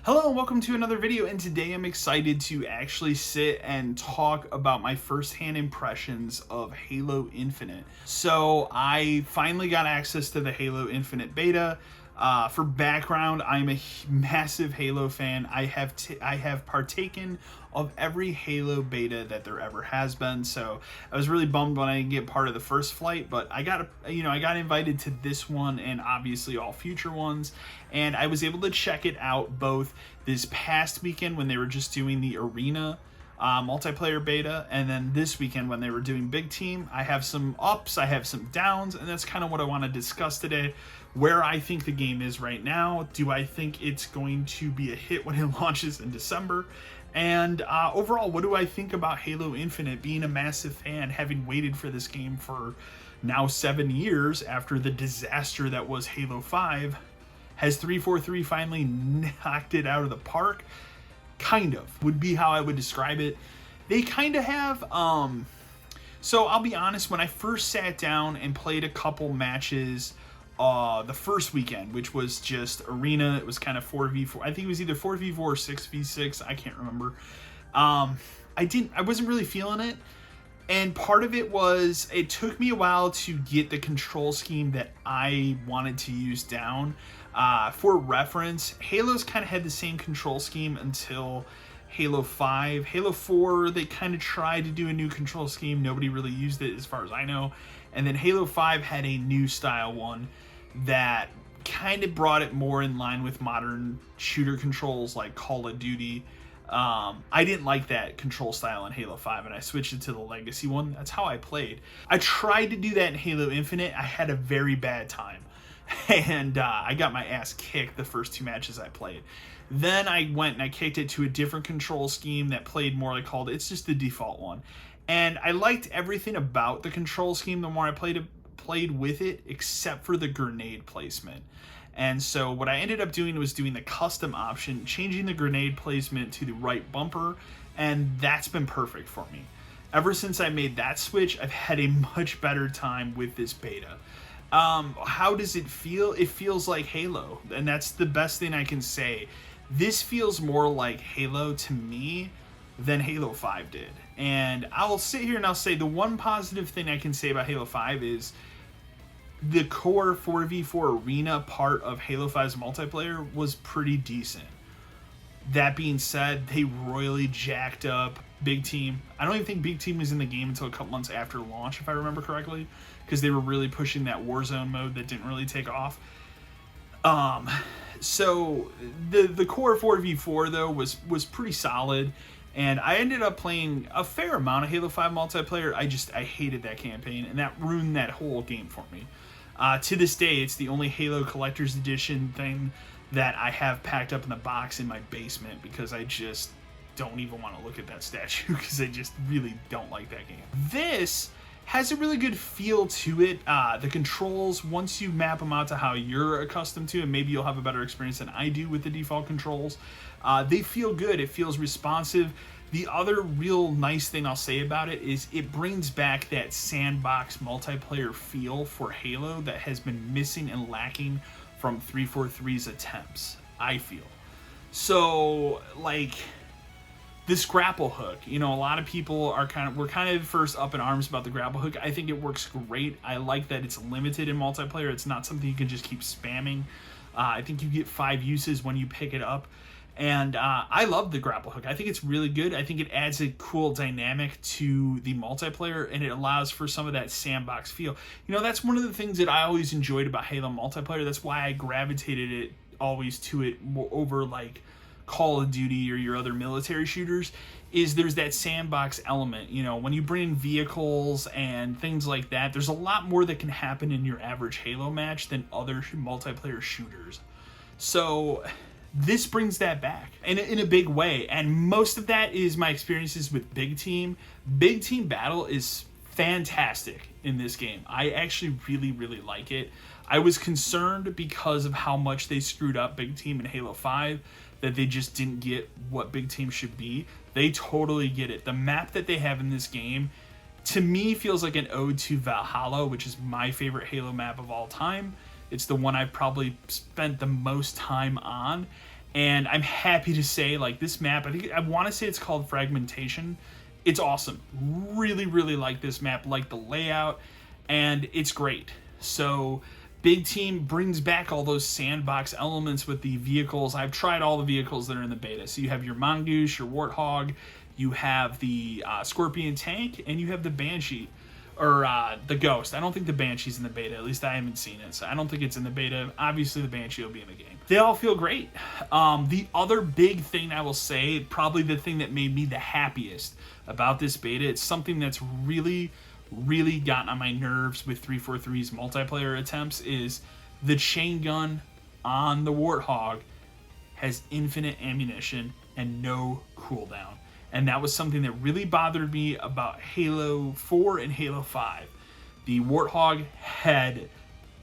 Hello and welcome to another video, and today I'm excited to actually sit and talk about my first-hand impressions of Halo Infinite. So I finally got access to the Halo Infinite beta. For background, I'm a massive Halo fan. I have partaken of every Halo beta that there ever has been. So I was really bummed when I didn't get part of the first flight, but I got invited to this one and obviously all future ones, and I was able to check it out both this past weekend when they were just doing the arena multiplayer beta, and then this weekend when they were doing big team. I have some ups, I have some downs, and that's kind of what I want to discuss today. Where I think the game is right now. Do I think it's going to be a hit when it launches in December? And overall, what do I think about Halo Infinite? Being a massive fan, having waited for this game for now 7 years after the disaster that was Halo 5, has 343 finally knocked it out of the park? Kind of, would be how I would describe it. They kind of have. So I'll be honest, when I first sat down and played a couple matches the first weekend, which was just arena, it was kind of 4v4. I think it was either 4v4 or 6v6, I can't remember. I wasn't really feeling it, and part of it was it took me a while to get the control scheme that I wanted to use down. For reference, Halo's kind of had the same control scheme until Halo 5. Halo 4, they kind of tried to do a new control scheme. Nobody really used it as far as I know. And then Halo 5 had a new style one that kind of brought it more in line with modern shooter controls like Call of Duty. I didn't like that control style in Halo 5, and I switched it to the Legacy one. That's how I played. I tried to do that in Halo Infinite. I had a very bad time. And I got my ass kicked the first 2 matches I played. Then I went and I kicked it to a different control scheme that played more like it's just the default one. And I liked everything about the control scheme the more I played with it, except for the grenade placement. And so what I ended up doing was doing the custom option, changing the grenade placement to the right bumper, and that's been perfect for me. Ever since I made that switch, I've had a much better time with this beta. How does it feel? It feels like Halo, and that's the best thing I can say. This feels more like Halo to me than Halo 5 did. And I'll sit here and I'll say the one positive thing I can say about Halo 5 is the core 4v4 arena part of Halo 5's multiplayer was pretty decent. That being said, they royally jacked up Big Team. I don't even think Big Team was in the game until a couple months after launch, if I remember correctly, because they were really pushing that Warzone mode that didn't really take off. So the core 4v4 though was pretty solid, and I ended up playing a fair amount of Halo 5 multiplayer. I hated that campaign, and that ruined that whole game for me. To this day, it's the only Halo Collector's Edition thing that I have packed up in the box in my basement, because I just don't even want to look at that statue, because I just really don't like that game. This has a really good feel to it. The controls, once you map them out to how you're accustomed to, and maybe you'll have a better experience than I do with the default controls, they feel good. It feels responsive. The other real nice thing I'll say about it is it brings back that sandbox multiplayer feel for Halo that has been missing and lacking from 343's attempts, I feel. So, like, this grapple hook, a lot of people were kind of first up in arms about the grapple hook. I think it works great. I like that it's limited in multiplayer. It's not something you can just keep spamming. I think you get 5 uses when you pick it up. And I love the grapple hook. I think it's really good. I think it adds a cool dynamic to the multiplayer, and it allows for some of that sandbox feel. That's one of the things that I always enjoyed about Halo multiplayer. That's why I gravitated it always to it over like Call of Duty or your other military shooters, is there's that sandbox element. When you bring in vehicles and things like that, there's a lot more that can happen in your average Halo match than other multiplayer shooters. So this brings that back in a big way, and most of that is my experiences with Big Team. Big Team Battle is fantastic in this game. I actually really, really like it. I was concerned because of how much they screwed up Big Team in Halo 5, that they just didn't get what Big Team should be. They totally get it. The map that they have in this game, to me, feels like an ode to Valhalla, which is my favorite Halo map of all time. It's the one I've probably spent the most time on, And I'm happy to say, like, this map, I want to say it's called Fragmentation. It's awesome. Really, really like this map, like the layout, and it's great. So Big Team brings back all those sandbox elements with the vehicles. I've tried all the vehicles that are in the beta. So you have your Mongoose, your Warthog, you have the Scorpion Tank, and you have the Banshee. Or the Ghost. I don't think the Banshee's in the beta. At least I haven't seen it. So I don't think it's in the beta. Obviously, the Banshee will be in the game. They all feel great. The other big thing I will say, probably the thing that made me the happiest about this beta, it's something that's really, really gotten on my nerves with 343's multiplayer attempts, is the chain gun on the Warthog has infinite ammunition and no cooldown. And that was something that really bothered me about Halo 4 and Halo 5. The Warthog had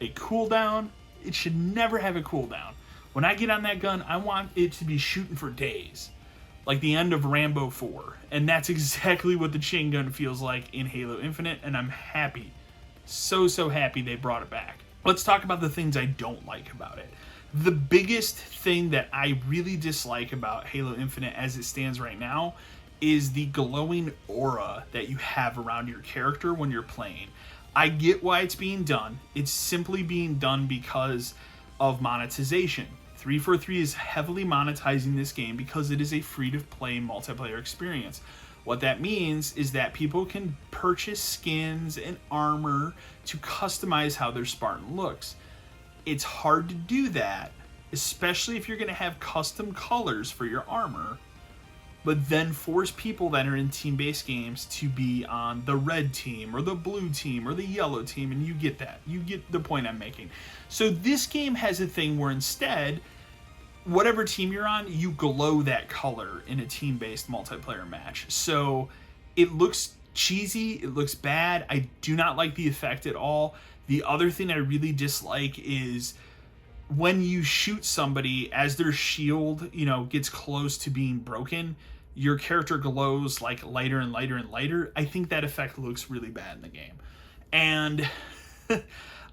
a cooldown. It should never have a cooldown. When I get on that gun, I want it to be shooting for days. Like the end of Rambo 4. And that's exactly what the chain gun feels like in Halo Infinite, and I'm happy. So happy they brought it back. Let's talk about the things I don't like about it. The biggest thing that I really dislike about Halo Infinite as it stands right now is the glowing aura that you have around your character when you're playing. I get why it's being done. It's simply being done because of monetization. 343 is heavily monetizing this game because it is a free-to-play multiplayer experience. What that means is that people can purchase skins and armor to customize how their Spartan looks. It's hard to do that, especially if you're going to have custom colors for your armor, but then force people that are in team-based games to be on the red team or the blue team or the yellow team, and you get that. You get the point I'm making. So this game has a thing where instead, whatever team you're on, you glow that color in a team-based multiplayer match. So it looks cheesy, it looks bad. I do not like the effect at all. The other thing I really dislike is when you shoot somebody, as their shield, gets close to being broken, your character glows like lighter and lighter and lighter. I think that effect looks really bad in the game. And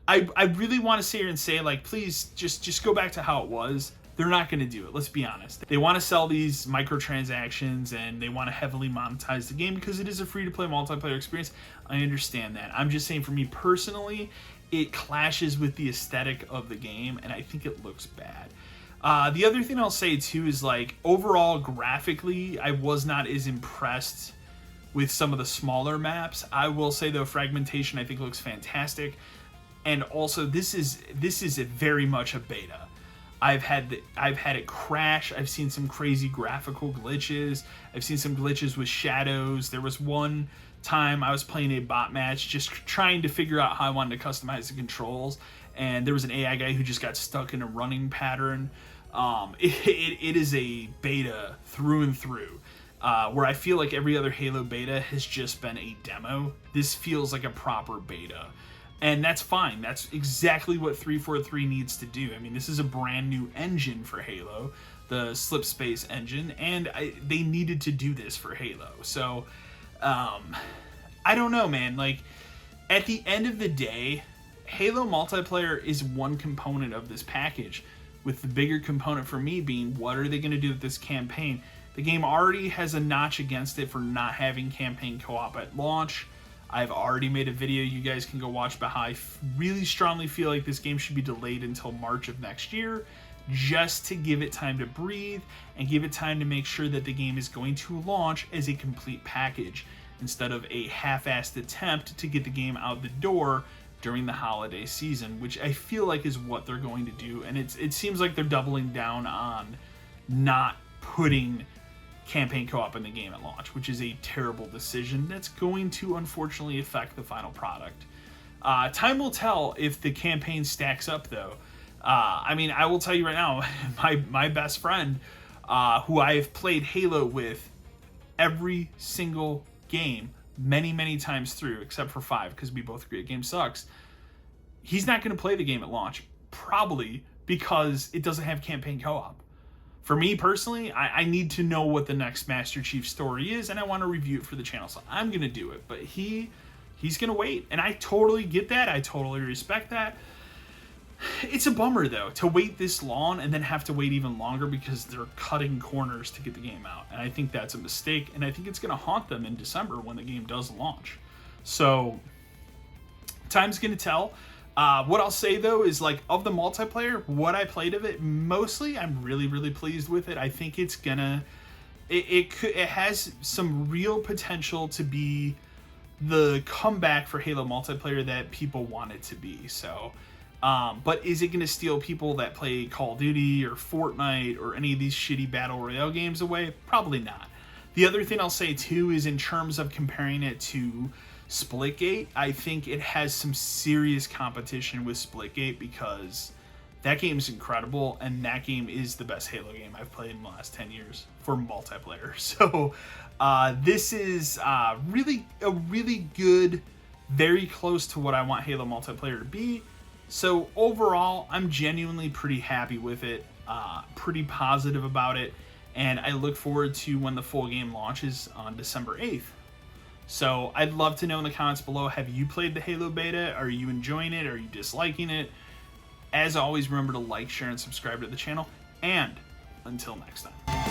I really want to sit here and say, like, please just go back to how it was. They're not going to do it. Let's be honest. They want to sell these microtransactions and they want to heavily monetize the game because it is a free-to-play multiplayer experience. I understand that. I'm just saying, for me personally, it clashes with the aesthetic of the game, and I think it looks bad. The other thing I'll say, too, is, like, overall, graphically, I was not as impressed with some of the smaller maps. I will say, though, Fragmentation, I think, looks fantastic. And also, this is very much a beta. I've had it crash. I've seen some crazy graphical glitches. I've seen some glitches with shadows. There was one time I was playing a bot match, just trying to figure out how I wanted to customize the controls, and there was an AI guy who just got stuck in a running pattern. It is a beta through and through, where I feel like every other Halo beta has just been a demo. This feels like a proper beta. And that's fine. That's exactly what 343 needs to do. I mean, this is a brand new engine for Halo, the Slipspace engine, and they needed to do this for Halo. So, I don't know, man. Like, at the end of the day, Halo multiplayer is one component of this package, with the bigger component for me being, what are they going to do with this campaign? The game already has a notch against it for not having campaign co-op at launch. I've already made a video you guys can go watch, but I really strongly feel like this game should be delayed until March of next year, just to give it time to breathe and give it time to make sure that the game is going to launch as a complete package instead of a half-assed attempt to get the game out the door during the holiday season, which I feel like is what they're going to do. And it seems like they're doubling down on not putting campaign co-op in the game at launch, which is a terrible decision that's going to unfortunately affect the final product. Time will tell if the campaign stacks up, though. I mean, I will tell you right now, my best friend, who I have played Halo with every single game many times through, except for 5, because we both agree the game sucks, he's not going to play the game at launch, probably because it doesn't have campaign co-op. For me personally, I need to know what the next Master Chief story is, and I want to review it for the channel, so I'm going to do it. But he's going to wait, and I totally get that. I totally respect that. It's a bummer, though, to wait this long and then have to wait even longer because they're cutting corners to get the game out. And I think that's a mistake, and I think it's going to haunt them in December when the game does launch. So, time's going to tell. What I'll say, though, is, like, of the multiplayer, what I played of it, mostly I'm really, really pleased with it. I think it's going to... It has some real potential to be the comeback for Halo multiplayer that people want it to be. So... but is it going to steal people that play Call of Duty or Fortnite or any of these shitty Battle Royale games away? Probably not. The other thing I'll say, too, is in terms of comparing it to Splitgate, I think it has some serious competition with Splitgate because that game is incredible, and that game is the best Halo game I've played in the last 10 years for multiplayer. So this is really good, very close to what I want Halo multiplayer to be. So overall, I'm genuinely pretty happy with it, pretty positive about it, and I look forward to when the full game launches on December 8th. So I'd love to know in the comments below, have you played the Halo beta? Are you enjoying it? Are you disliking it? As always, remember to like, share, and subscribe to the channel, and until next time.